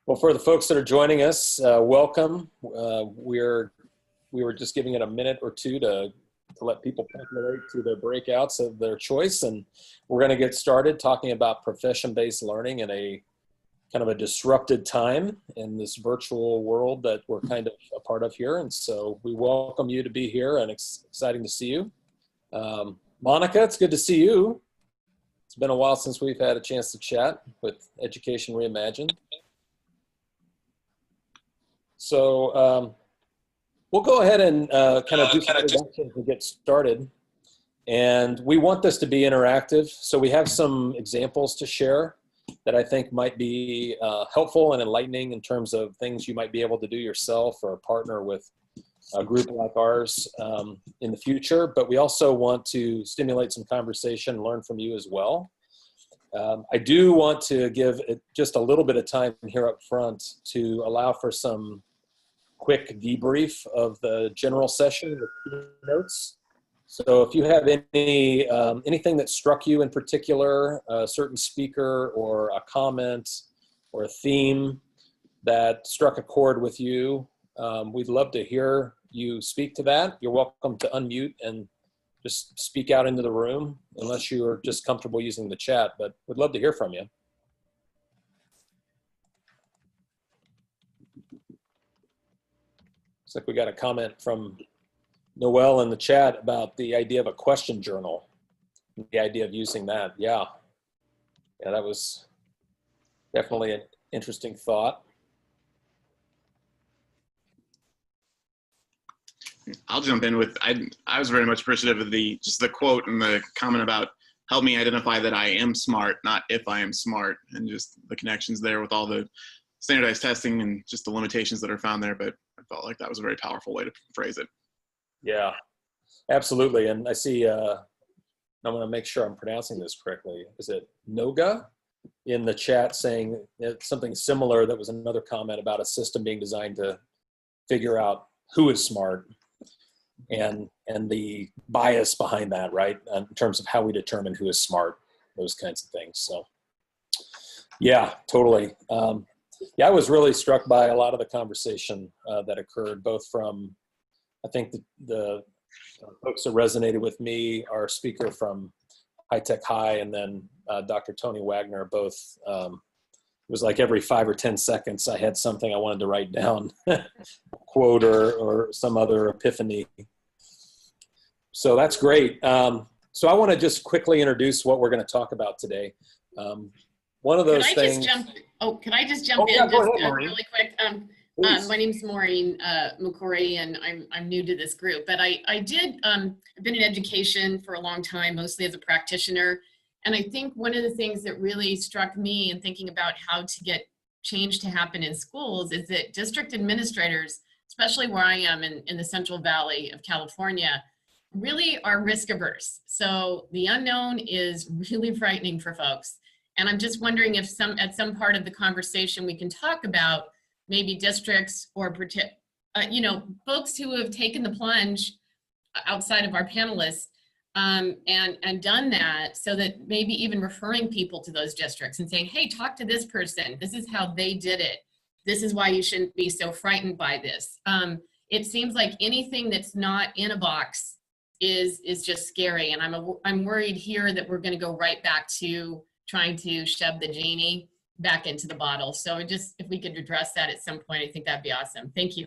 Well, for the folks that are joining us, welcome. We were just giving it a minute or two to let people populate to their breakouts of their choice, and we're going to get started talking about profession-based learning in a kind of a disrupted time in this virtual world that we're kind of a part of here. And so we welcome you to be here, and exciting to see you. Monica, it's good to see you. It's been a while since we've had a chance to chat with Education Reimagined. So we'll go ahead and kind of do some introductions and get started. And we want this to be interactive. So we have some examples to share that I think might be helpful and enlightening in terms of things you might be able to do yourself or partner with a group like ours in the future. But we also want to stimulate some conversation, learn from you as well. I do want to give it just a little bit of time here up front to allow for some quick debrief of the general session with notes. So if you have any anything that struck you in particular, a certain speaker or a comment or a theme that struck a chord with you, we'd love to hear you speak to that. You're welcome to unmute and just speak out into the room, unless you're just comfortable using the chat, but we'd love to hear from you. Looks like we got a comment from Noel in the chat about the idea of a question journal, the idea of using that. Yeah, that was definitely an interesting thought. I'll jump in with, I was very much appreciative of just the quote and the comment about help me identify that I am smart, not if I am smart, and just the connections there with all the standardized testing and just the limitations that are found there. But I felt like that was a very powerful way to phrase it. Yeah, absolutely. And I see, I'm going to make sure I'm pronouncing this correctly. Is it Noga in the chat saying something similar? That was another comment about a system being designed to figure out who is smart and the bias behind that, right? In terms of how we determine who is smart, those kinds of things. So yeah, totally. Yeah, I was really struck by a lot of the conversation that occurred, both from, I think the folks that resonated with me, our speaker from High Tech High, and then Dr. Tony Wagner, both, it was like every 5 or 10 seconds I had something I wanted to write down, quote or some other epiphany. So that's great. So I want to just quickly introduce what we're going to talk about today. One of those things. Can I just jump in yeah, just ahead, really quick? My name's Maureen Mukori, and I'm new to this group, but I've been in education for a long time, mostly as a practitioner. And I think one of the things that really struck me in thinking about how to get change to happen in schools is that district administrators, especially where I am in the Central Valley of California, really are risk averse. So the unknown is really frightening for folks. And I'm just wondering if at some part of the conversation we can talk about maybe districts or folks who have taken the plunge outside of our panelists and done that, so that maybe even referring people to those districts and saying, hey, talk to this person. This is how they did it. This is why you shouldn't be so frightened by this. It seems like anything that's not in a box is just scary. And I'm worried here that we're going to go right back to trying to shove the genie back into the bottle. So just if we could address that at some point, I think that'd be awesome. Thank you.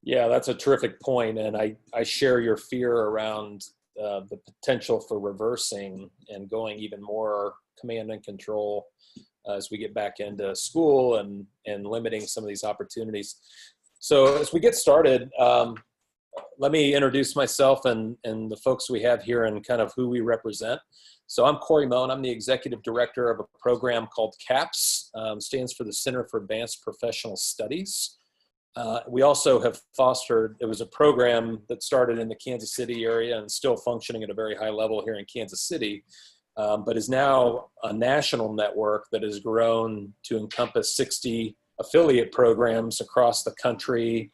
Yeah, that's a terrific point. And I share your fear around the potential for reversing and going even more command and control as we get back into school and limiting some of these opportunities. So as we get started, let me introduce myself and the folks we have here and kind of who we represent. So I'm Corey Mohn. I'm the executive director of a program called CAPS, stands for the Center for Advanced Professional Studies. We also have fostered, it was a program that started in the Kansas City area and still functioning at a very high level here in Kansas City, but is now a national network that has grown to encompass 60 affiliate programs across the country.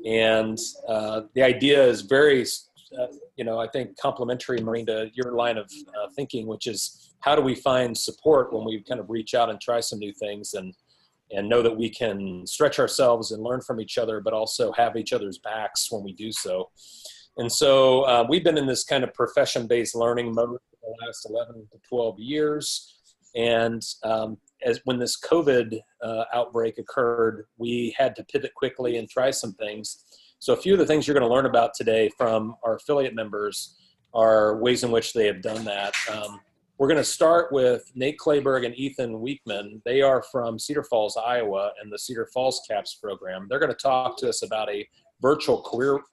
And the idea is very, I think complementary, Maureen, to your line of thinking, which is how do we find support when we kind of reach out and try some new things. And and know that we can stretch ourselves and learn from each other, but also have each other's backs when we do so. And so we've been in this kind of profession-based learning mode for the last 11 to 12 years. And when this COVID outbreak occurred, we had to pivot quickly and try some things. So a few of the things you're going to learn about today from our affiliate members are ways in which they have done that. We're going to start with Nate Clayberg and Ethan Wiechmann. They are from Cedar Falls, Iowa, and the Cedar Falls CAPS program. They're going to talk to us about a virtual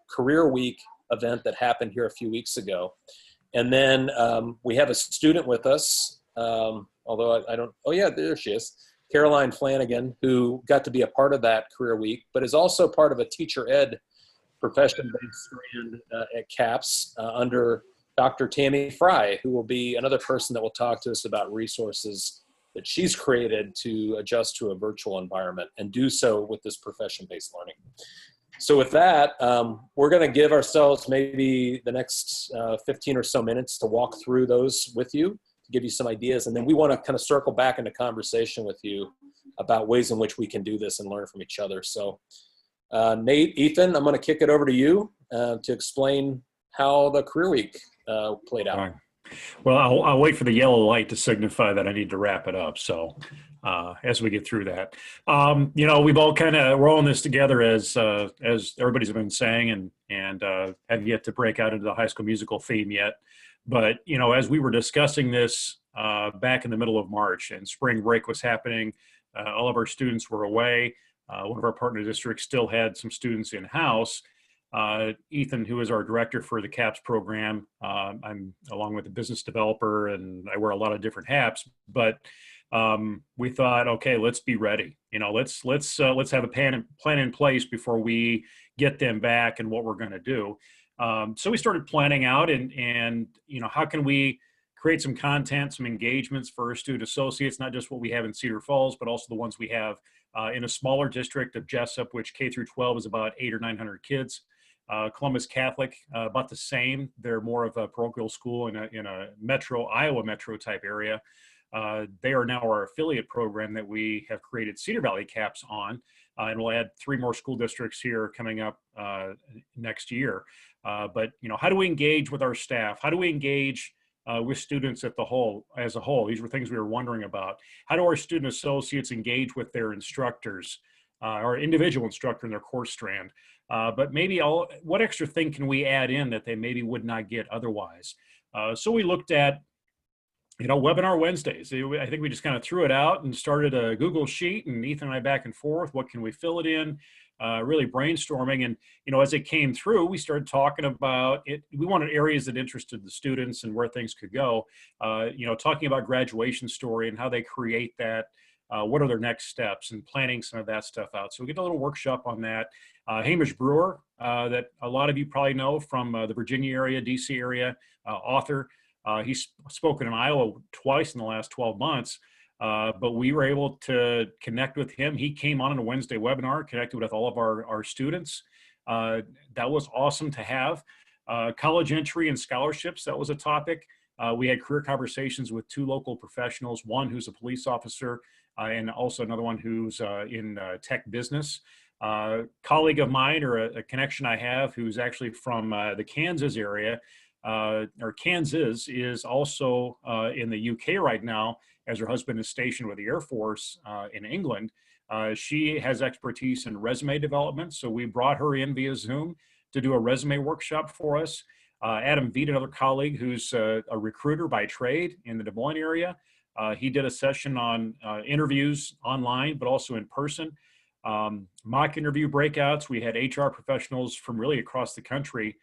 career week event that happened here a few weeks ago. And then we have a student with us, although I don't, oh yeah, there she is, Caroline Flanagan, who got to be a part of that career week, but is also part of a teacher ed profession-based strand at CAPS under Dr. Tammy Fry, who will be another person that will talk to us about resources that she's created to adjust to a virtual environment and do so with this profession-based learning. So with that, we're going to give ourselves maybe the next 15 or so minutes to walk through those with you, to give you some ideas. And then we want to kind of circle back into conversation with you about ways in which we can do this and learn from each other. So Nate, Ethan, I'm going to kick it over to you to explain how the career week played out. All right. Well, I'll wait for the yellow light to signify that I need to wrap it up. So as we get through that, we've all we're all in this together as everybody's been saying, and have yet to break out into the High School Musical theme yet. But, as we were discussing this back in the middle of March and spring break was happening, all of our students were away. One of our partner districts still had some students in-house. Ethan, who is our director for the CAPS program, I'm along with a business developer, and I wear a lot of different hats, but we thought, okay, let's be ready. Let's have a plan in place before we get them back and what we're going to do. So we started planning out and how can we create some content, some engagements for our student associates, not just what we have in Cedar Falls, but also the ones we have in a smaller district of Jessup, which K through 12 is about 800 or 900 kids. Columbus Catholic, about the same. They're more of a parochial school in a Iowa metro type area. They are now our affiliate program that we have created Cedar Valley CAPS on, and we'll add 3 more school districts here coming up next year. But how do we engage with our staff? How do we engage with students as a whole? These were things we were wondering about. How do our student associates engage with their instructors, our individual instructor in their course strand? But maybe what extra thing can we add in that they maybe would not get otherwise? So we looked at, Webinar Wednesdays. I think we just kind of threw it out and started a Google sheet, and Ethan and I back and forth. What can we fill it in? Really brainstorming. And, as it came through, we started talking about it. We wanted areas that interested the students and where things could go. Talking about graduation story and how they create that. What are their next steps, and planning some of that stuff out. So we get a little workshop on that. Hamish Brewer, that a lot of you probably know from the Virginia area, DC area, author. He's spoken in Iowa twice in the last 12 months, but we were able to connect with him. He came on a Wednesday webinar, connected with all of our students. That was awesome to have. College entry and scholarships, that was a topic. We had career conversations with 2 local professionals, one who's a police officer, and also another one who's in tech business. Colleague of mine, or a connection I have, who's actually from the Kansas area, or Kansas, is also in the UK right now, as her husband is stationed with the Air Force in England. She has expertise in resume development, so we brought her in via Zoom to do a resume workshop for us. Adam Veed, another colleague who's a recruiter by trade in the Des Moines area. He did a session on interviews online, but also in person. Mock interview breakouts. We had HR professionals from really across the country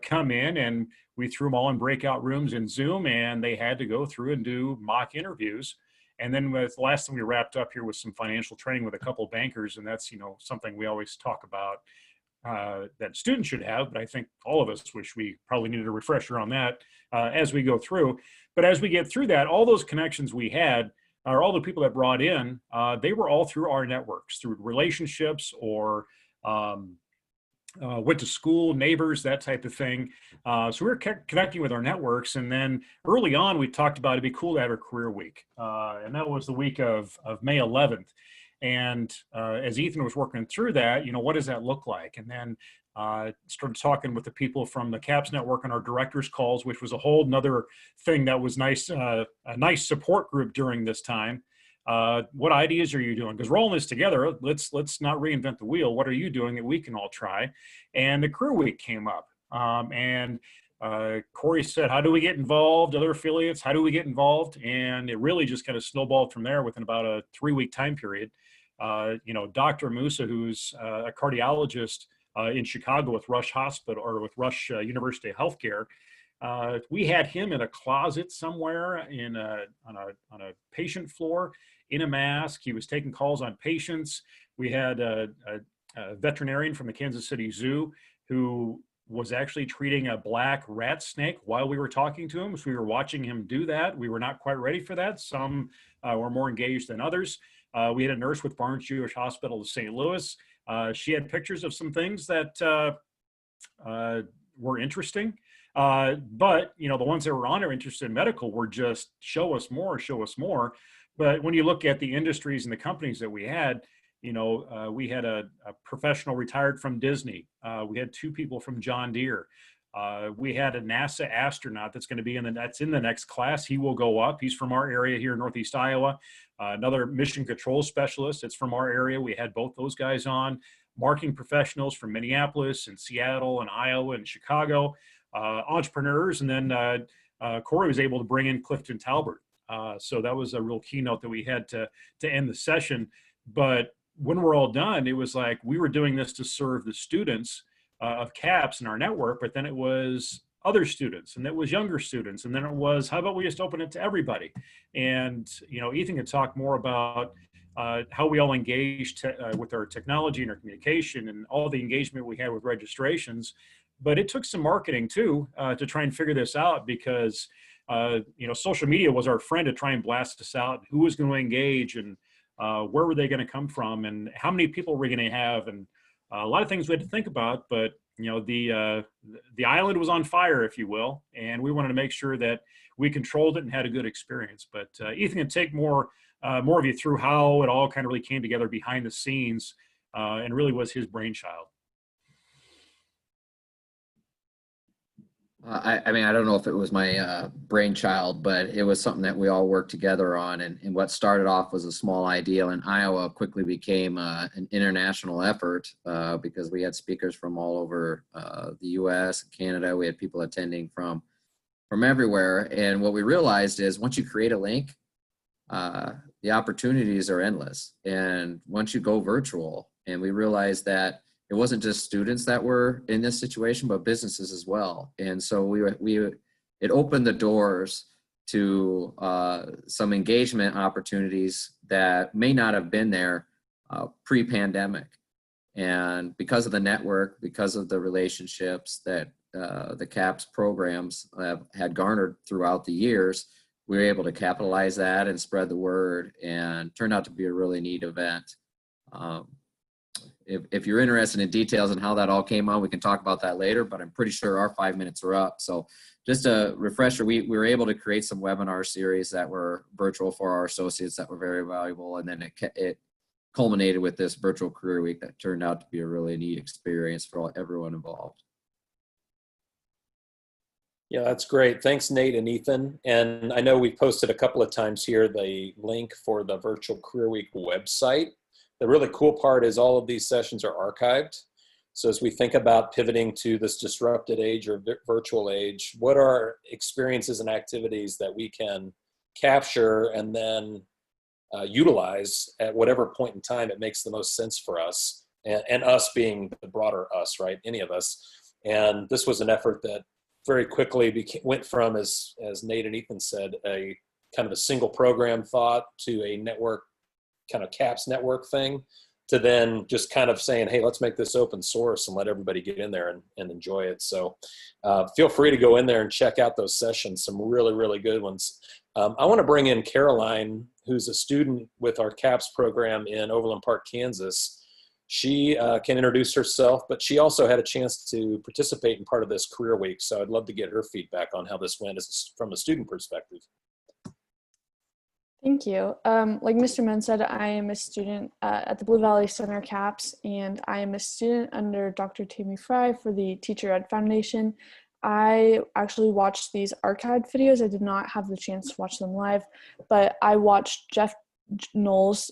come in, and we threw them all in breakout rooms in Zoom, and they had to go through and do mock interviews. And then the last thing we wrapped up here was some financial training with a couple of bankers, and that's something we always talk about that students should have, but I think all of us wish we probably needed a refresher on that as we go through. But as we get through that, all those connections we had, or all the people that brought in, they were all through our networks, through relationships, or went to school, neighbors, that type of thing. So we were connecting with our networks. And then early on, we talked about it'd be cool to have a career week. And that was the week of May 11th. And as Ethan was working through that, what does that look like? And then started talking with the people from the CAPS network on our directors calls, which was a whole nother thing that was nice, a nice support group during this time. What ideas are you doing? Because we're all in this together. Let's not reinvent the wheel. What are you doing that we can all try? And the career week came up. Corey said, how do we get involved? Other affiliates, how do we get involved? And it really just kind of snowballed from there within about a 3-week time period. Dr. Musa, who's a cardiologist in Chicago with Rush Hospital or with Rush University of Healthcare, we had him in a closet somewhere on a patient floor in a mask. He was taking calls on patients. We had a veterinarian from the Kansas City Zoo who was actually treating a black rat snake while we were talking to him. So we were watching him do that. We were not quite ready for that. Some were more engaged than others. We had a nurse with Barnes Jewish Hospital of St. Louis. She had pictures of some things that were interesting. But, the ones that were on our interest in medical were just show us more, show us more. But when you look at the industries and the companies that we had, we had a professional retired from Disney. We had 2 people from John Deere. We had a NASA astronaut that's going to be in the next class. He will go up. He's from our area here in Northeast Iowa. Another mission control specialist. It's from our area. We had both those guys on. Marketing professionals from Minneapolis and Seattle and Iowa and Chicago. Entrepreneurs. And then Corey was able to bring in Clifton Talbert. So that was a real keynote that we had to end the session. But when we're all done, it was like we were doing this to serve the students of CAPS in our network, but then it was other students, and it was younger students, and then it was, how about we just open it to everybody? And, Ethan could talk more about how we all engaged with our technology and our communication and all the engagement we had with registrations. But it took some marketing too to try and figure this out because, social media was our friend to try and blast us out. Who was going to engage and where were they going to come from and how many people were we going to have? And a lot of things we had to think about, but the island was on fire, if you will, and we wanted to make sure that we controlled it and had a good experience. But Ethan can take more of you through how it all kind of really came together behind the scenes and really was his brainchild. I don't know if it was my brainchild, but it was something that we all worked together on. And what started off was a small idea in Iowa quickly became an international effort because we had speakers from all over the U.S. and Canada. We had people attending from everywhere. And what we realized is once you create a link, the opportunities are endless. And once you go virtual, and we realized that it wasn't just students that were in this situation, but businesses as well. And so it opened the doors to some engagement opportunities that may not have been there pre-pandemic. And because of the network, because of the relationships that the CAPS programs had garnered throughout the years, we were able to capitalize that and spread the word, and turned out to be a really neat event. If you're interested in details on how that all came on, we can talk about that later, but I'm pretty sure our 5 minutes are up. So just a refresher, we were able to create some webinar series that were virtual for our associates that were very valuable. And then it culminated with this virtual career week that turned out to be a really neat experience for everyone involved. Yeah, that's great. Thanks, Nate and Ethan. And I know we've posted a couple of times here the link for the Virtual Career Week website. The really cool part is all of these sessions are archived. So as we think about pivoting to this disrupted age or virtual age, what are experiences and activities that we can capture and then utilize at whatever point in time it makes the most sense for us, and us being the broader us, right? Any of us. And this was an effort that very quickly went from, as Nate and Ethan said, a kind of a single program thought to a network, kind of CAPS network thing, to then just kind of saying, hey, let's make this open source and let everybody get in there and enjoy it. So feel free to go in there and check out those sessions, some really, really good ones. I want to bring in Caroline, who's a student with our CAPS program in Overland Park, Kansas. She can introduce herself, but she also had a chance to participate in part of this career week. So I'd love to get her feedback on how this went from a student perspective. Thank you. Like Mr. Munn said, I am a student at the Blue Valley Center CAPS, and I am a student under Dr. Tammy Fry for the Teacher Ed Foundation. I actually watched these archived videos. I did not have the chance to watch them live, but I watched Jeff Knoll's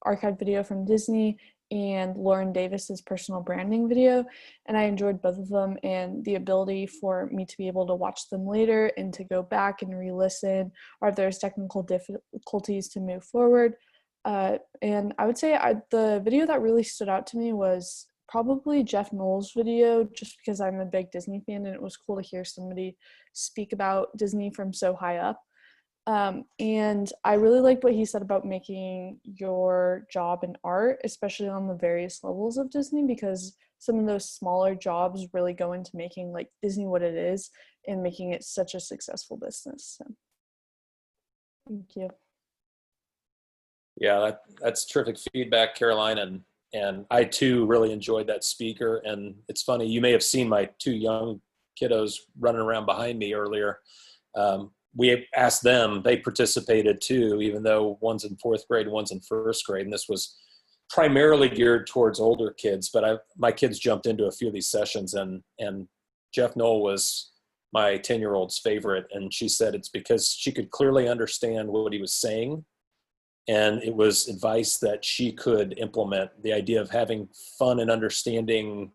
archived video from Disney and Lauren Davis's personal branding video, and I enjoyed both of them, and the ability for me to be able to watch them later and to go back and re-listen, or if there's technical difficulties to move forward. And I would say the video that really stood out to me was probably Jeff Knoll's video, just because I'm a big Disney fan and it was cool to hear somebody speak about Disney from so high up. And I really liked what he said about making your job an art, especially on the various levels of Disney, because some of those smaller jobs really go into making like Disney what it is and making it such a successful business. So, thank you. Yeah, that's terrific feedback, Caroline. And I too really enjoyed that speaker. And it's funny, you may have seen my two young kiddos running around behind me earlier. We asked them, they participated too, even though one's in 4th grade, one's in 1st grade. And this was primarily geared towards older kids, but my kids jumped into a few of these sessions, and Jeff Knoll was my 10-year-old's favorite. And she said it's because she could clearly understand what he was saying. And it was advice that she could implement, the idea of having fun and understanding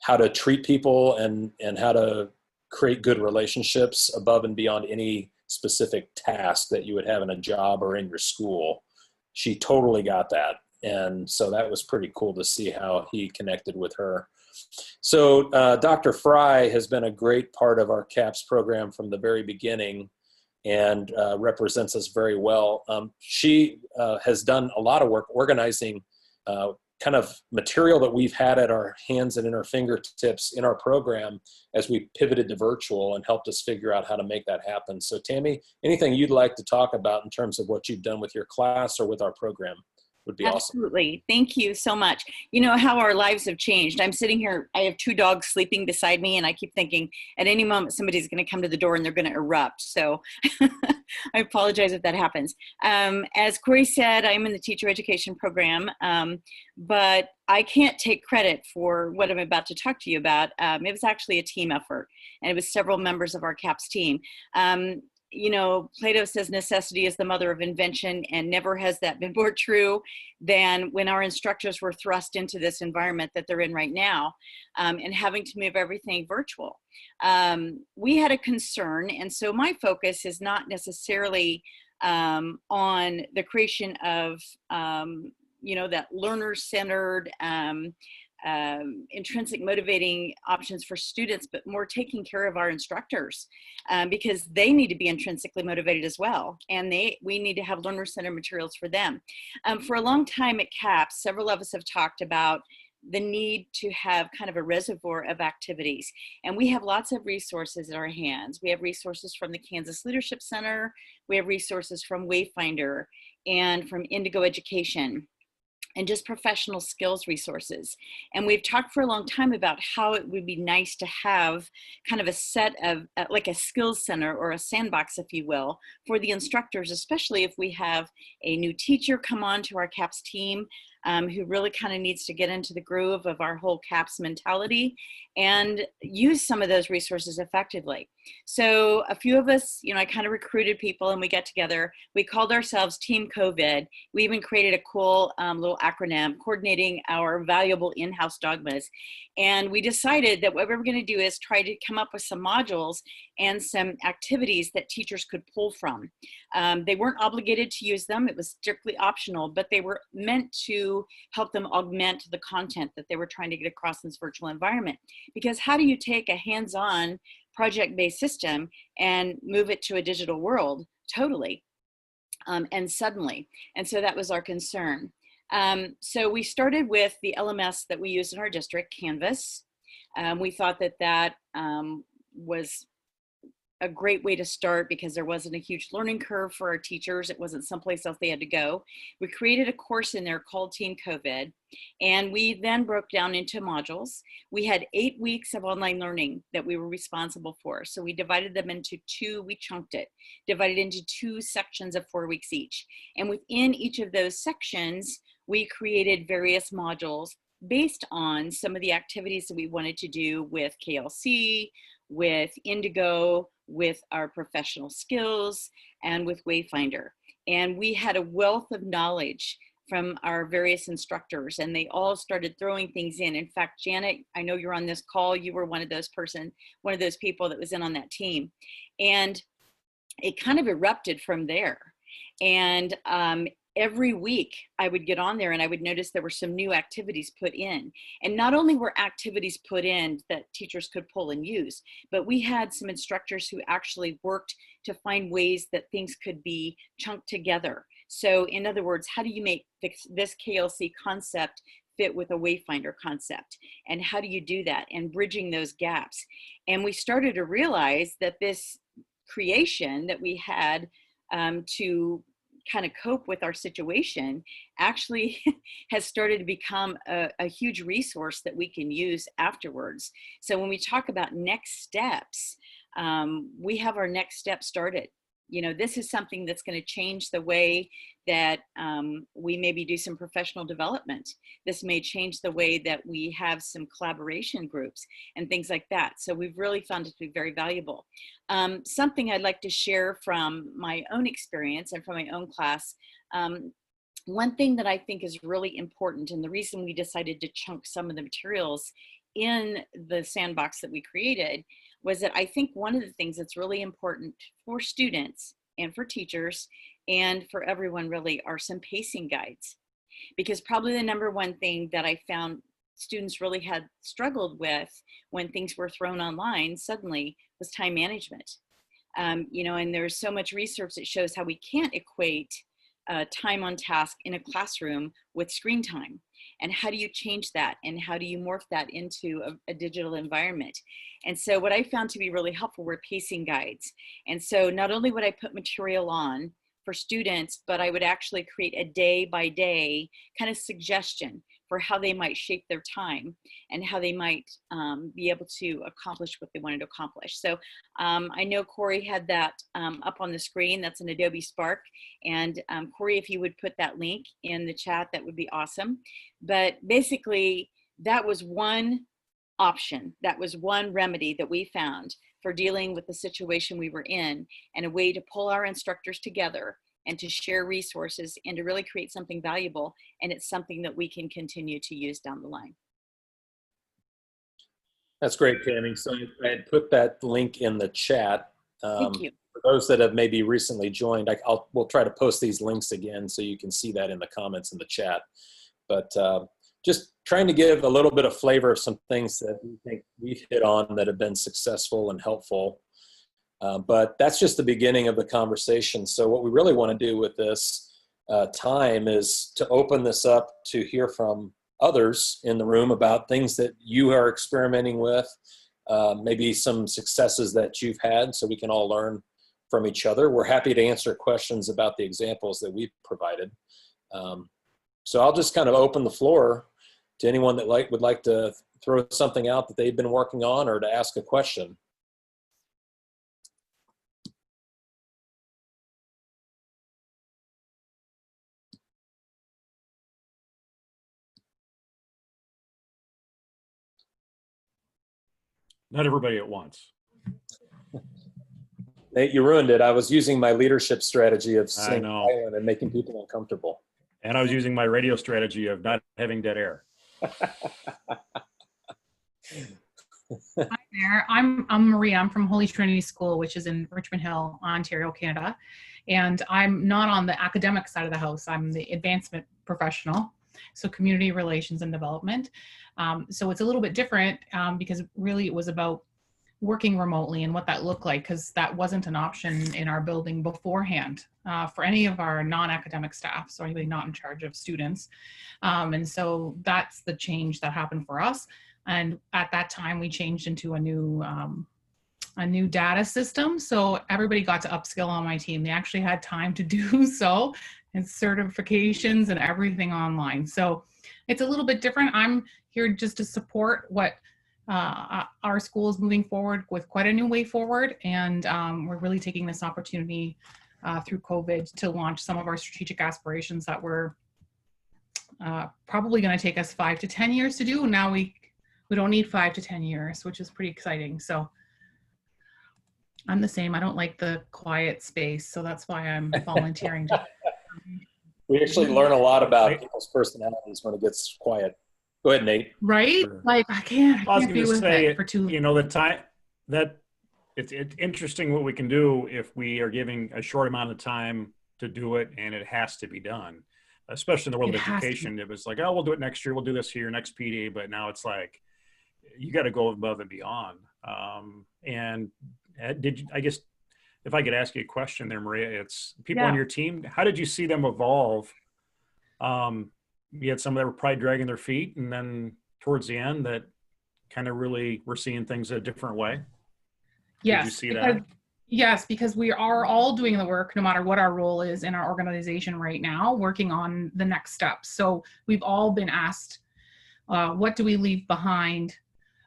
how to treat people and how to create good relationships above and beyond any specific task that you would have in a job or in your school. She totally got that. And so that was pretty cool to see how he connected with her. So Dr. Fry has been a great part of our CAPS program from the very beginning and represents us very well. She has done a lot of work organizing kind of material that we've had at our hands and in our fingertips in our program as we pivoted to virtual, and helped us figure out how to make that happen. So Tammy, anything you'd like to talk about in terms of what you've done with your class or with our program would be awesome. Absolutely. Thank you so much. You know how our lives have changed. I'm sitting here, I have 2 dogs sleeping beside me, and I keep thinking at any moment somebody's going to come to the door and they're going to erupt. So I apologize if that happens. As Corey said, I'm in the teacher education program, but I can't take credit for what I'm about to talk to you about. It was actually a team effort, and it was several members of our CAPS team. You know, Plato says necessity is the mother of invention, and never has that been more true than when our instructors were thrust into this environment that they're in right now, and having to move everything virtual. We had a concern, and so my focus is not necessarily on the creation of, you know, that learner-centered, intrinsic motivating options for students, but more taking care of our instructors, because they need to be intrinsically motivated as well, and we need to have learner-centered materials for them. For a long time at CAPS, several of us have talked about the need to have kind of a reservoir of activities, and we have lots of resources at our hands. We have resources from the Kansas Leadership Center, we have resources from Wayfinder and from Indigo Education, and just professional skills resources. And we've talked for a long time about how it would be nice to have kind of a set of, like a skills center or a sandbox, if you will, for the instructors, especially if we have a new teacher come on to our CAPS team who really kind of needs to get into the groove of our whole CAPS mentality and use some of those resources effectively. So a few of us, you know, I kind of recruited people and we got together. We called ourselves Team COVID. We even created a cool little acronym coordinating our valuable in-house dogmas. And we decided that what we were going to do is try to come up with some modules and some activities that teachers could pull from. They weren't obligated to use them. It was strictly optional, but they were meant to help them augment the content that they were trying to get across in this virtual environment. Because how do you take a hands-on project-based system and move it to a digital world totally and suddenly? And so that was our concern. So we started with the LMS that we use in our district, Canvas. We thought that that was a great way to start because there wasn't a huge learning curve for our teachers. It wasn't someplace else they had to go. We created a course in there called Team COVID, and we then broke down into modules. We had 8 weeks of online learning that we were responsible for. So we divided them into we chunked it, divided into 2 sections of 4 weeks each. And within each of those sections, we created various modules based on some of the activities that we wanted to do with KLC, with Indigo, with our professional skills, and with Wayfinder. And we had a wealth of knowledge from our various instructors, and they all started throwing things in. In fact, Janet, I know you're on this call. You were one of those people that was in on that team. And it kind of erupted from there. And every week I would get on there and I would notice there were some new activities put in. And not only were activities put in that teachers could pull and use, but we had some instructors who actually worked to find ways that things could be chunked together. So in other words, how do you make this KLC concept fit with a Wayfinder concept? And how do you do that? And bridging those gaps. And we started to realize that this creation that we had to kind of cope with our situation actually has started to become a huge resource that we can use afterwards. So when we talk about next steps, we have our next step started. You know, this is something that's going to change the way that we maybe do some professional development. This may change the way that we have some collaboration groups and things like that. So we've really found it to be very valuable. Something I'd like to share from my own experience and from my own class. One thing that I think is really important, and the reason we decided to chunk some of the materials in the sandbox that we created, was that I think one of the things that's really important for students and for teachers and for everyone really are some pacing guides. Because probably the number one thing that I found students really had struggled with when things were thrown online suddenly was time management. You know, and there's so much research that shows how we can't equate time on task in a classroom with screen time. And how do you change that? And how do you morph that into a digital environment? And so what I found to be really helpful were pacing guides. And so not only would I put material on for students, but I would actually create a day by day kind of suggestion for how they might shape their time and how they might be able to accomplish what they wanted to accomplish. So I know Corey had that up on the screen. That's an Adobe Spark. And Corey, if you would put that link in the chat, that would be awesome. But basically, that was one option. That was one remedy that we found for dealing with the situation we were in, and a way to pull our instructors together and to share resources and to really create something valuable. And it's something that we can continue to use down the line. That's great, Tammy. So I had put that link in the chat. Thank you. For those that have maybe recently joined, we'll try to post these links again so you can see that in the comments in the chat. But just trying to give a little bit of flavor of some things that we think we've hit on that have been successful and helpful. But that's just the beginning of the conversation. So what we really want to do with this time is to open this up to hear from others in the room about things that you are experimenting with, maybe some successes that you've had, so we can all learn from each other. We're happy to answer questions about the examples that we've provided. So I'll just kind of open the floor to anyone that would like to throw something out that they've been working on or to ask a question. Not everybody at once. Nate, you ruined it. I was using my leadership strategy of I staying know. silent and making people uncomfortable. And I was using my radio strategy of not having dead air. Hi there. I'm Maria. I'm from Holy Trinity School, which is in Richmond Hill, Ontario, Canada. And I'm not on the academic side of the house. I'm the advancement professional, so community relations and development. So it's a little bit different because really it was about working remotely and what that looked like, because that wasn't an option in our building beforehand for any of our non-academic staff, so anybody not in charge of students. And so that's the change that happened for us. And at that time, we changed into a new a new data system. So everybody got to upskill on my team. They actually had time to do so, and certifications and everything online. So it's a little bit different. I'm here just to support what our school is moving forward with, quite a new way forward. And we're really taking this opportunity through COVID to launch some of our strategic aspirations that were probably going to take us 5 to 10 years to do. Now we don't need 5 to 10 years, which is pretty exciting. So I'm the same. I don't like the quiet space, so that's why I'm volunteering. We actually learn a lot about people's personalities when it gets quiet. Go ahead, Nate. Right? Sure. Like I can't be with it for too long. You know, the time that it's interesting what we can do if we are giving a short amount of time to do it, and it has to be done. Especially in the world of education, it was like, oh, we'll do it next year. We'll do this here next PD. But now it's like, you got to go above and beyond. And I guess if I could ask you a question there, Maria, it's people on your team. How did you see them evolve? You had some that were probably dragging their feet, and then towards the end that kind of really were seeing things a different way. Yes. Did you see that? Yes, because we are all doing the work, no matter what our role is in our organization right now, working on the next steps. So we've all been asked, what do we leave behind?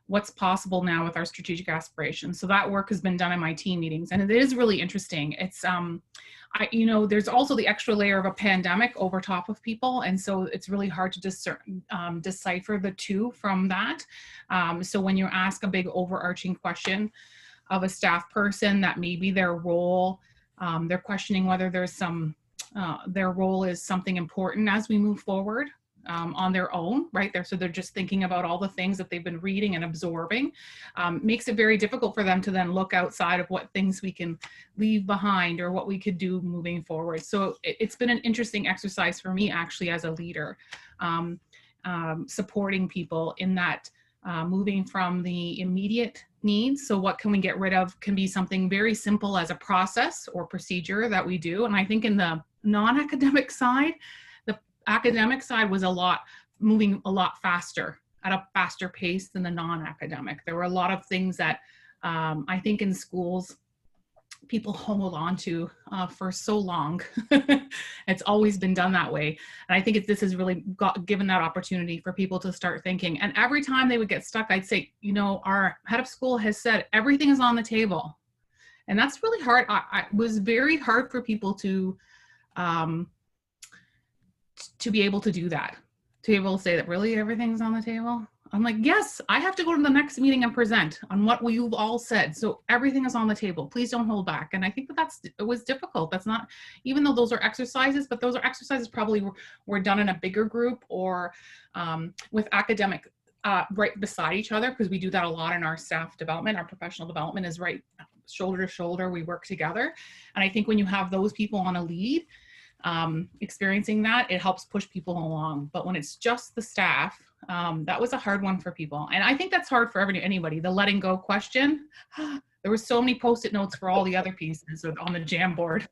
What's possible now with our strategic aspirations? So that work has been done in my team meetings, and it is really interesting. It's, there's also the extra layer of a pandemic over top of people, and so it's really hard to decipher the two from that. So when you ask a big overarching question of a staff person, that maybe their role, they're questioning whether there's their role is something important as we move forward on their own, right? So they're just thinking about all the things that they've been reading and absorbing. Makes it very difficult for them to then look outside of what things we can leave behind or what we could do moving forward. So it's been an interesting exercise for me actually as a leader, supporting people in that moving from the immediate needs. So what can we get rid of can be something very simple as a process or procedure that we do. And I think in the non-academic side, the academic side was moving a lot faster, at a faster pace than the non-academic. There were a lot of things that I think in schools, people hold on to for so long. It's always been done that way. And I think this has really given that opportunity for people to start thinking. And every time they would get stuck, I'd say, our head of school has said, everything is on the table. And that's really hard. It was very hard for people to be able to do that, to be able to say that really everything's on the table. I'm like, yes, I have to go to the next meeting and present on what you've all said. So everything is on the table. Please don't hold back. And I think it was difficult. That's not, even though those are exercises, but those are exercises probably were done in a bigger group or with academic right beside each other, because we do that a lot in our staff development. Our professional development is right shoulder to shoulder. We work together. And I think when you have those people on a lead, experiencing that, it helps push people along. But when it's just the staff, that was a hard one for people. And I think that's hard for anybody. The letting go question, there were so many Post-it notes for all the other pieces on the jam board.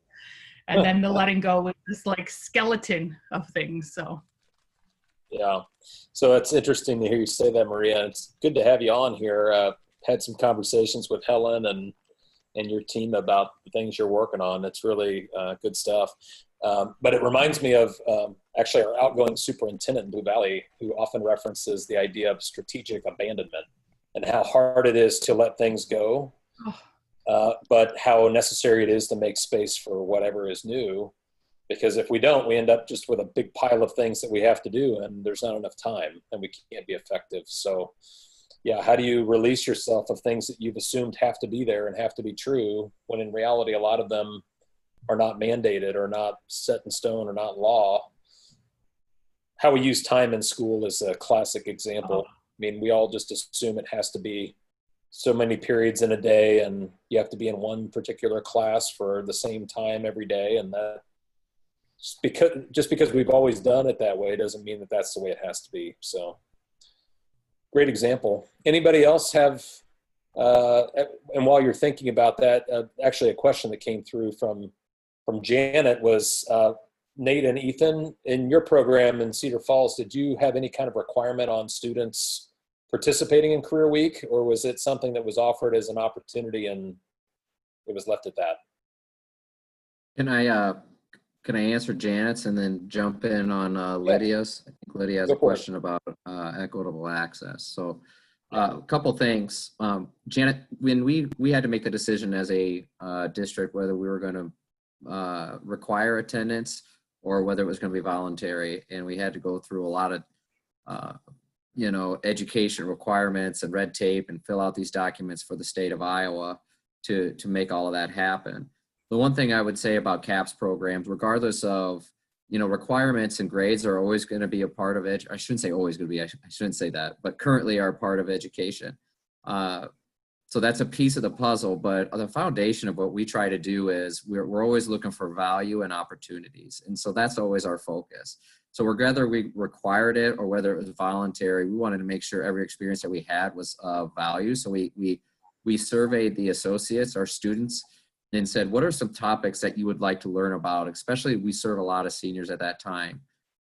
And then the letting go was this like skeleton of things. So. Yeah. So it's interesting to hear you say that, Maria. It's good to have you on here. Had some conversations with Helen and your team about the things you're working on. It's really good stuff. But it reminds me of actually our outgoing superintendent in Blue Valley, who often references the idea of strategic abandonment and how hard it is to let things go, but how necessary it is to make space for whatever is new. Because if we don't, we end up just with a big pile of things that we have to do, and there's not enough time, and we can't be effective. So, yeah, how do you release yourself of things that you've assumed have to be there and have to be true, when in reality, a lot of them are not mandated or not set in stone or not law? How we use time in school is a classic example. I mean, we all just assume it has to be so many periods in a day, and you have to be in one particular class for the same time every day. And that just because we've always done it that way doesn't mean that that's the way it has to be. So great example. Anybody else have, and while you're thinking about that, actually a question that came through from Janet was, Nate and Ethan, in your program in Cedar Falls, did you have any kind of requirement on students participating in Career Week, or was it something that was offered as an opportunity and it was left at that? Can I answer Janet's and then jump in on Lydia's? I think Lydia has a question about equitable access. So a couple things. Janet, when we had to make the decision as a district whether we were going to require attendance or whether it was going to be voluntary, and we had to go through a lot of education requirements and red tape and fill out these documents for the state of Iowa to make all of that happen. The one thing I would say about CAPS programs, regardless of, requirements and grades are always going to be a part of I shouldn't say always going to be, I shouldn't say that, but currently are part of education. So that's a piece of the puzzle, but the foundation of what we try to do is we're always looking for value and opportunities. And so that's always our focus. So whether we required it or whether it was voluntary, we wanted to make sure every experience that we had was of value. So we surveyed the associates, our students, and said, what are some topics that you would like to learn about? Especially, we serve a lot of seniors at that time.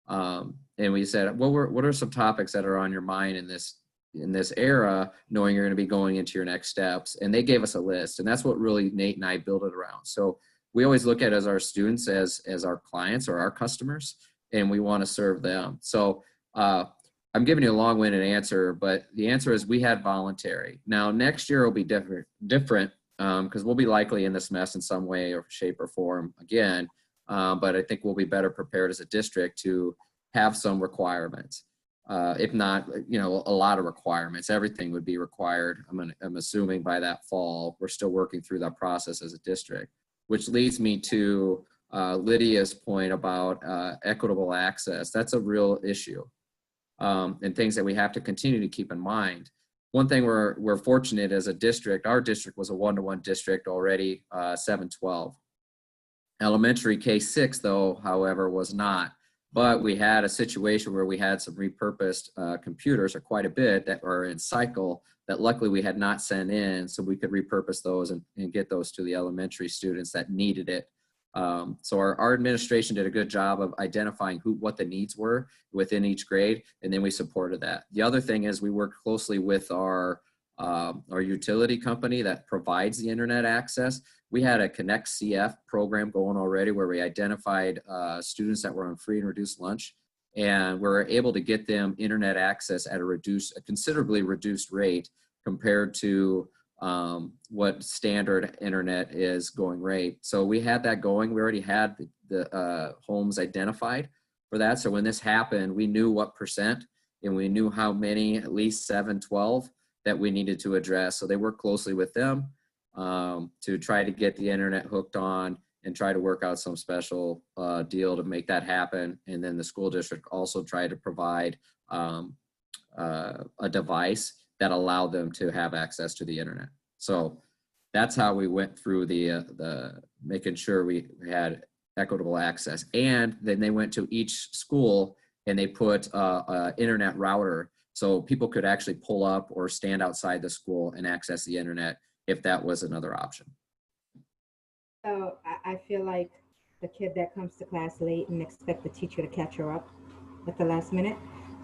And we said, what are some topics that are on your mind in this era, knowing you're going to be going into your next steps? And they gave us a list, and that's what really Nate and I built it around. So we always look at as our students as our clients or our customers, and we want to serve them. So I'm giving you a long-winded answer, but the answer is we had voluntary. Now next year will be different because we'll be likely in this mess in some way or shape or form again. But I think we'll be better prepared as a district to have some requirements. If not, a lot of requirements. Everything would be required. I'm assuming by that fall. We're still working through that process as a district, which leads me to Lydia's point about equitable access. That's a real issue, and things that we have to continue to keep in mind. One thing we're fortunate as a district, our district was a one-to-one district already, 7-12. Elementary K-6 though, however, was not. But we had a situation where we had some repurposed computers, or quite a bit, that were in cycle that luckily we had not sent in, so we could repurpose those and get those to the elementary students that needed it. So our administration did a good job of identifying what the needs were within each grade, and then we supported that. The other thing is we worked closely with our utility company that provides the internet access. We had a Connect CF program going already where we identified students that were on free and reduced lunch, and we were able to get them internet access at a considerably reduced rate compared to what standard internet is going rate. So we had that going. We already had the homes identified for that. So when this happened, we knew what percent, and we knew how many, at least 7-12, that we needed to address. So they worked closely with them to try to get the internet hooked on and try to work out some special deal to make that happen. And then the school district also tried to provide a device that allowed them to have access to the internet. So that's how we went through the making sure we had equitable access. And then they went to each school and they put a internet router so people could actually pull up or stand outside the school and access the internet if that was another option. So I feel like the kid that comes to class late and expect the teacher to catch her up at the last minute.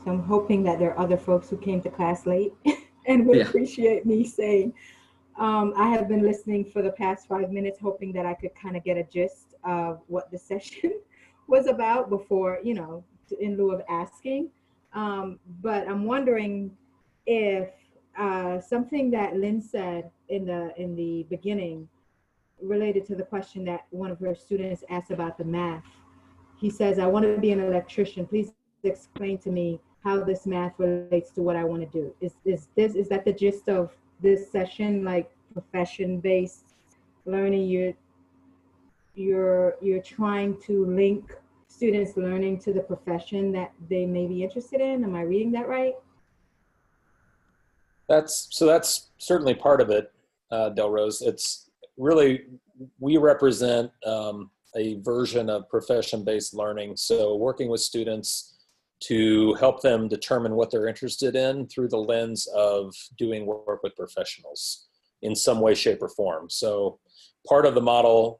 So I'm hoping that there are other folks who came to class late and would appreciate me saying, I have been listening for the past 5 minutes, hoping that I could kind of get a gist of what the session was about before, in lieu of asking. But I'm wondering if something that Lynn said in the beginning related to the question that one of her students asked about the math. He says, I want to be an electrician. Please explain to me how this math relates to what I want to do. Is that the gist of this session, like profession-based learning? You're trying to link students learning to the profession that they may be interested in. Am I reading that right? That's certainly part of it, Delrose. It's really, we represent a version of profession-based learning. So working with students to help them determine what they're interested in through the lens of doing work with professionals in some way, shape, or form. So part of the model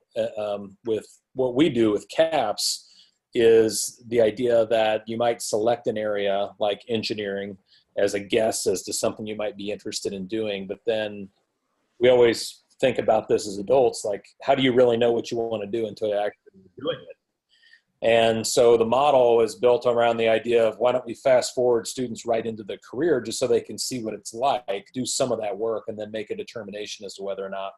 with what we do with CAPS is the idea that you might select an area like engineering as a guess as to something you might be interested in doing. But then we always think about this as adults, like, how do you really know what you want to do until you're actually doing it? And so the model is built around the idea of, why don't we fast forward students right into the career just so they can see what it's like, do some of that work, and then make a determination as to whether or not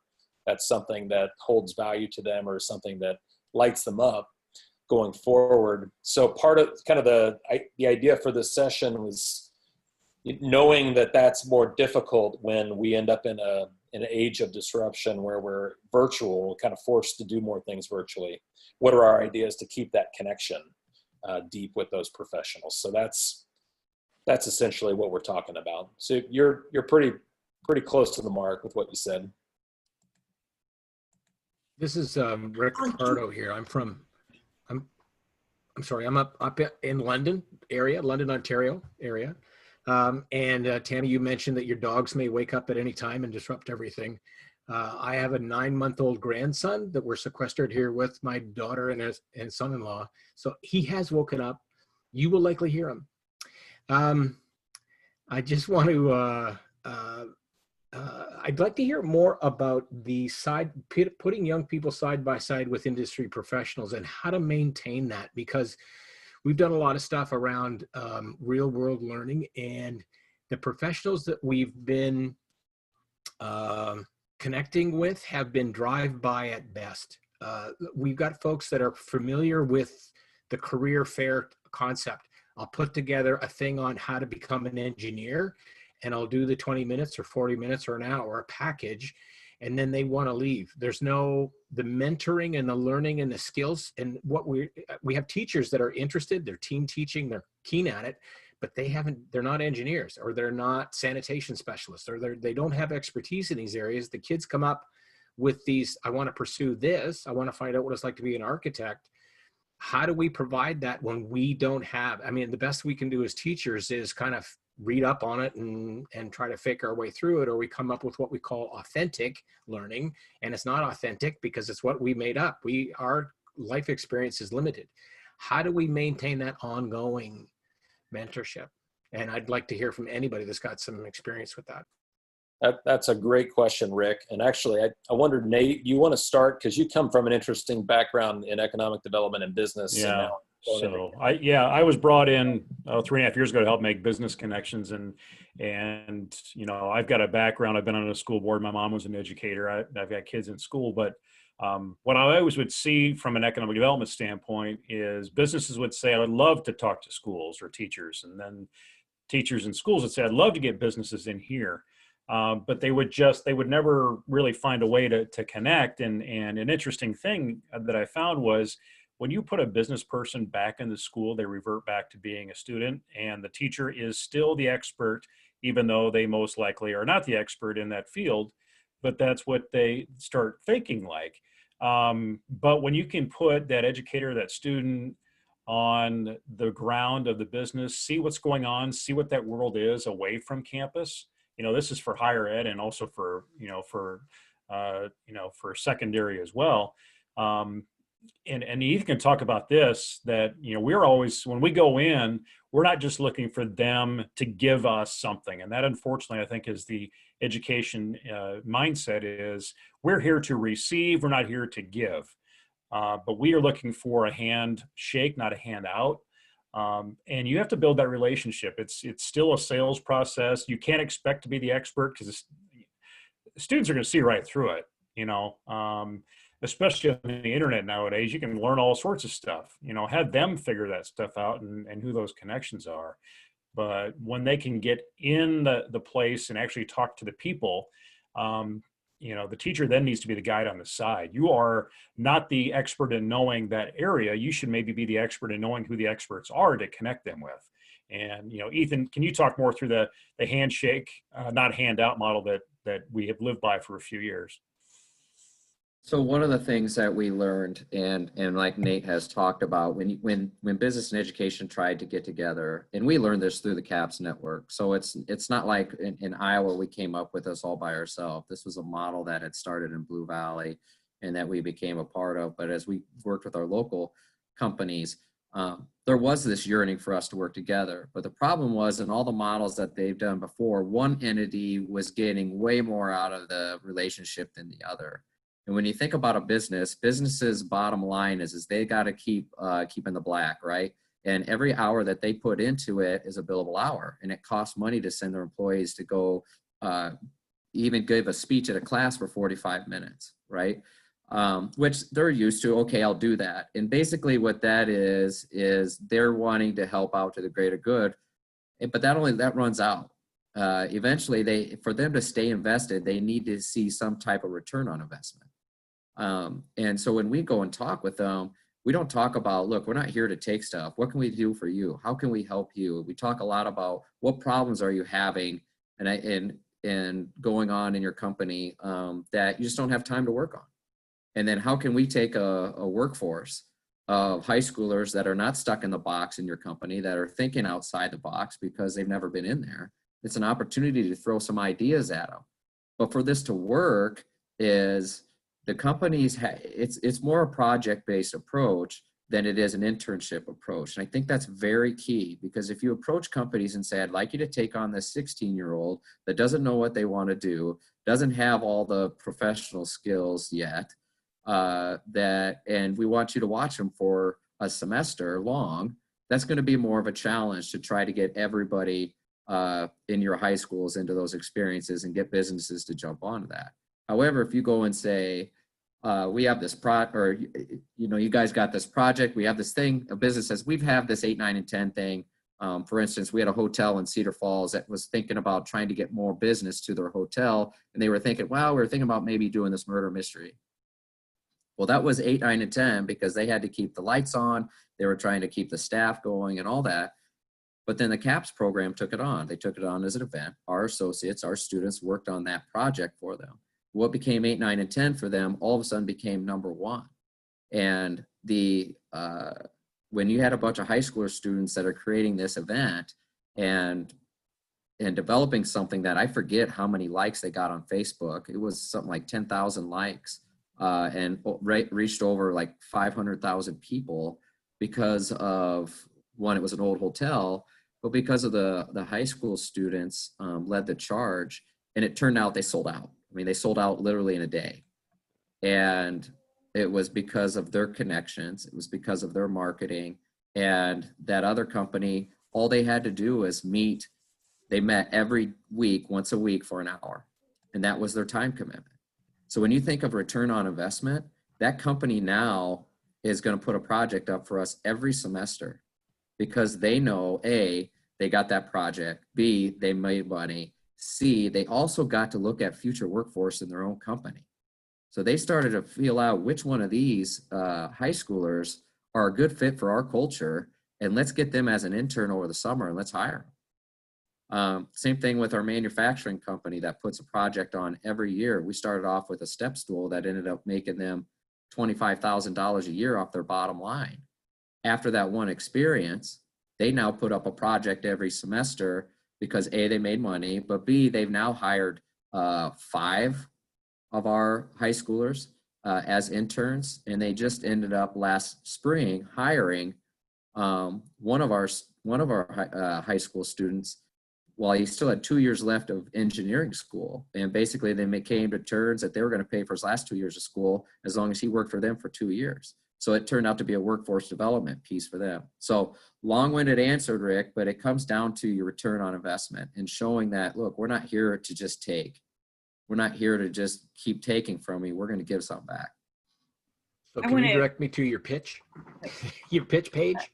that's something that holds value to them or something that lights them up going forward. So part of kind of the idea for this session was knowing that that's more difficult when we end up in an age of disruption where we're virtual, kind of forced to do more things virtually. What are our ideas to keep that connection deep with those professionals? So that's essentially what we're talking about. So you're pretty close to the mark with what you said. This is Rick Pardo here. I'm up in London, Ontario area. And Tammy, you mentioned that your dogs may wake up at any time and disrupt everything. I have a 9-month-old grandson that we're sequestered here with my daughter and son-in-law. So he has woken up. You will likely hear him. I just want to, I'd like to hear more about putting young people side by side with industry professionals and how to maintain that, because we've done a lot of stuff around real world learning, and the professionals that we've been connecting with have been drive-by at best. We've got folks that are familiar with the career fair concept. I'll put together a thing on how to become an engineer, and I'll do the 20 minutes or 40 minutes or an hour package, and then they want to leave. There's the mentoring and the learning and the skills, and what we have teachers that are interested, they're team teaching, they're keen at it, but they're not engineers, or they're not sanitation specialists, or they don't have expertise in these areas. The kids come up with these, I want to pursue this, I want to find out what it's like to be an architect. How do we provide that when we don't have, I mean, the best we can do as teachers is kind of read up on it and try to fake our way through it, or we come up with what we call authentic learning, and it's not authentic because it's what we made up. Our life experience is limited. How do we maintain that ongoing mentorship? And I'd like to hear from anybody that's got some experience with that. That's a great question, Rick. And actually, I wondered, Nate, you want to start, because you come from an interesting background in economic development and business. Yeah. So I was brought in 3.5 years ago to help make business connections, and you know, I've got a background. I've been on a school board. My mom was an educator. I've got kids in school, but what I always would see from an economic development standpoint is businesses would say, I would love to talk to schools or teachers, and then teachers and schools would say, I'd love to get businesses in here. But they would never really find a way to connect. And an interesting thing that I found was, when you put a business person back in the school, they revert back to being a student, and the teacher is still the expert, even though they most likely are not the expert in that field, but that's what they start thinking like. But when you can put that educator, that student on the ground of the business, see what's going on, see what that world is away from campus. You know, this is for higher ed and also for secondary as well. And Ethan can talk about this, that, you know, we're always, when we go in, we're not just looking for them to give us something. And that, unfortunately, I think is the education mindset, is we're here to receive, we're not here to give. But we are looking for a handshake, not a handout. And you have to build that relationship. It's still a sales process. You can't expect to be the expert, because students are going to see right through it, you know. Especially on the internet nowadays, you can learn all sorts of stuff, you know, have them figure that stuff out and who those connections are. But when they can get in the place and actually talk to the people, you know, the teacher then needs to be the guide on the side. You are not the expert in knowing that area. You should maybe be the expert in knowing who the experts are to connect them with. And, you know, Ethan, can you talk more through the handshake, not handout model that we have lived by for a few years? So one of the things that we learned, and like Nate has talked about, when business and education tried to get together, and we learned this through the CAPS network. So it's not like in Iowa we came up with this all by ourselves. This was a model that had started in Blue Valley and that we became a part of. But as we worked with our local companies, there was this yearning for us to work together. But the problem was, in all the models that they've done before, one entity was getting way more out of the relationship than the other. And when you think about a business's bottom line is they got to keep in the black, right? And every hour that they put into it is a billable hour, and it costs money to send their employees to go even give a speech at a class for 45 minutes, right? Which they're used to. Okay, I'll do that. And basically what that is they're wanting to help out to the greater good, but that runs out. Eventually, for them to stay invested, they need to see some type of return on investment. And so when we go and talk with them, we don't talk about, look, we're not here to take stuff. What can we do for you? How can we help you? We talk a lot about what problems are you having and going on in your company that you just don't have time to work on. And then how can we take a workforce of high schoolers that are not stuck in the box in your company, that are thinking outside the box because they've never been in there. It's an opportunity to throw some ideas at them. But for this to work is the companies, it's more a project-based approach than it is an internship approach. And I think that's very key, because if you approach companies and say, I'd like you to take on this 16-year-old that doesn't know what they want to do, doesn't have all the professional skills yet, and we want you to watch them for a semester long, that's going to be more of a challenge to try to get everybody in your high schools into those experiences and get businesses to jump onto that. However, if you go and say, we have this you guys got this project, we have this thing, a business says, we've had this 8, 9, and 10 thing. For instance, we had a hotel in Cedar Falls that was thinking about trying to get more business to their hotel. And they were thinking, well, we were thinking about maybe doing this murder mystery. Well, that was 8, 9, and 10 because they had to keep the lights on. They were trying to keep the staff going and all that. But then the CAPS program took it on. They took it on as an event. Our associates, our students worked on that project for them. What became 8, 9, and 10 for them all of a sudden became number 1. And when you had a bunch of high school students that are creating this event and developing something that I forget how many likes they got on Facebook, it was something like 10,000 likes and reached over like 500,000 people because of, one, it was an old hotel, but because of the high school students led the charge, and it turned out they sold out. I mean, they sold out literally in a day. And it was because of their connections. It was because of their marketing. And that other company, all they had to do was meet. They met every week, once a week for an hour. And that was their time commitment. So when you think of return on investment, that company now is going to put a project up for us every semester because they know, A, they got that project, B, they made money, C, they also got to look at future workforce in their own company. So they started to feel out which one of these high schoolers are a good fit for our culture, and let's get them as an intern over the summer and let's hire them. Same thing with our manufacturing company that puts a project on every year. We started off with a step stool that ended up making them $25,000 a year off their bottom line. After that one experience, they now put up a project every semester because A, they made money, but B, they've now hired 5 of our high schoolers as interns, and they just ended up last spring hiring one of our high school students while he still had 2 years left of engineering school. And basically they came to terms that they were going to pay for his last 2 years of school as long as he worked for them for 2 years. So it turned out to be a workforce development piece for them. So long-winded answer, Rick, but it comes down to your return on investment and showing that, look, we're not here to just take. We're not here to just keep taking from you. We're going to give something back. So can you direct me to your pitch? Your pitch page?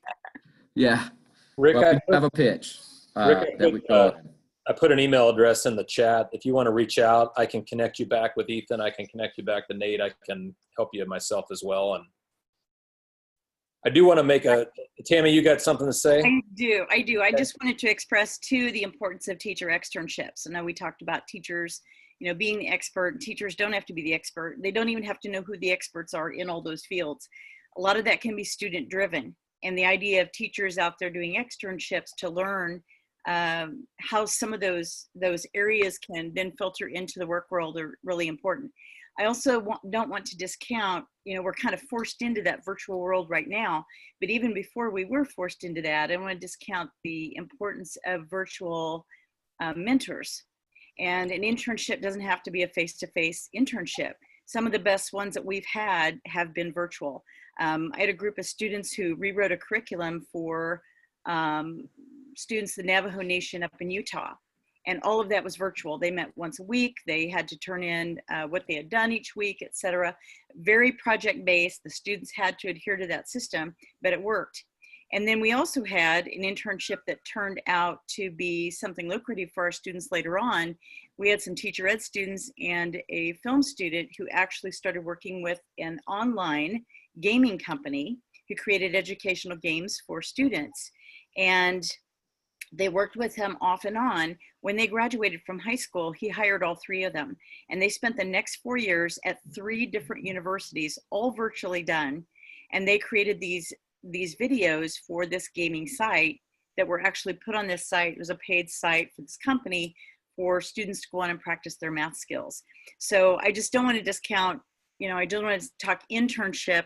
Yeah. Rick, well, we have a pitch. Rick, I put an email address in the chat. If you want to reach out, I can connect you back with Ethan. I can connect you back to Nate. I can help you myself as well. And I do want to make Tammy, you got something to say? I do. I just wanted to express too the importance of teacher externships. I know we talked about teachers, being the expert. Teachers don't have to be the expert. They don't even have to know who the experts are in all those fields. A lot of that can be student driven. And the idea of teachers out there doing externships to learn how some of those areas can then filter into the work world are really important. I also don't want to discount, we're kind of forced into that virtual world right now, but even before we were forced into that, I don't want to discount the importance of virtual mentors. And an internship doesn't have to be a face-to-face internship. Some of the best ones that we've had have been virtual. I had a group of students who rewrote a curriculum for students, the Navajo Nation up in Utah. And all of that was virtual. They met once a week. They had to turn in what they had done each week, et cetera. Very project-based. The students had to adhere to that system, but it worked. And then we also had an internship that turned out to be something lucrative for our students later on. We had some teacher ed students and a film student who actually started working with an online gaming company who created educational games for students. And they worked with him off and on. When they graduated from high school, he hired all 3 of them. And they spent the next 4 years at 3 different universities, all virtually done. And they created these videos for this gaming site that were actually put on this site. It was a paid site for this company for students to go on and practice their math skills. So I just don't want to discount, I don't want to talk internship.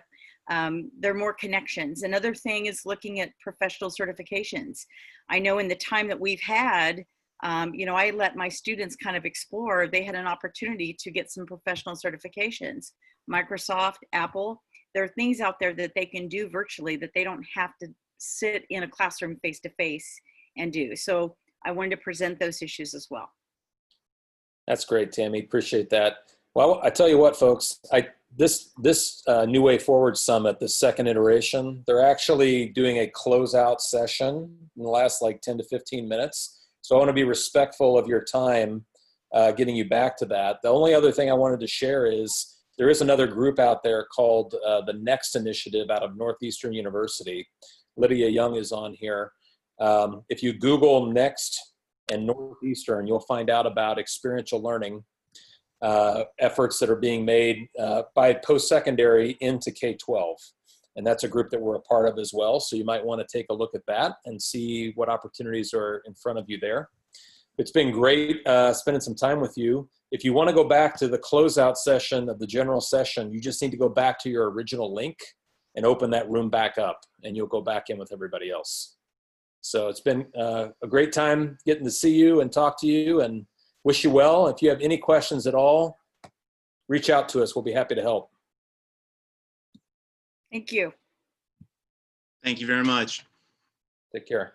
There are more connections. Another thing is looking at professional certifications. I know in the time that we've had, I let my students kind of explore. They had an opportunity to get some professional certifications. Microsoft, Apple, there are things out there that they can do virtually that they don't have to sit in a classroom face-to-face and do. So I wanted to present those issues as well. That's great, Tammy. Appreciate that. Well, I tell you what, folks, this New Way Forward Summit, the second iteration, they're actually doing a closeout session in the last like 10 to 15 minutes. So I want to be respectful of your time getting you back to that. The only other thing I wanted to share is there is another group out there called the Next Initiative out of Northeastern University. Lydia Young is on here. If you Google Next and Northeastern, you'll find out about experiential learning efforts that are being made by post-secondary into K-12. And that's a group that we're a part of as well. So you might want to take a look at that and see what opportunities are in front of you there. It's been great spending some time with you. If you want to go back to the closeout session of the general session, you just need to go back to your original link and open that room back up, and you'll go back in with everybody else. So it's been a great time getting to see you and talk to you, and wish you well. If you have any questions at all, reach out to us. We'll be happy to help. Thank you. Thank you very much. Take care.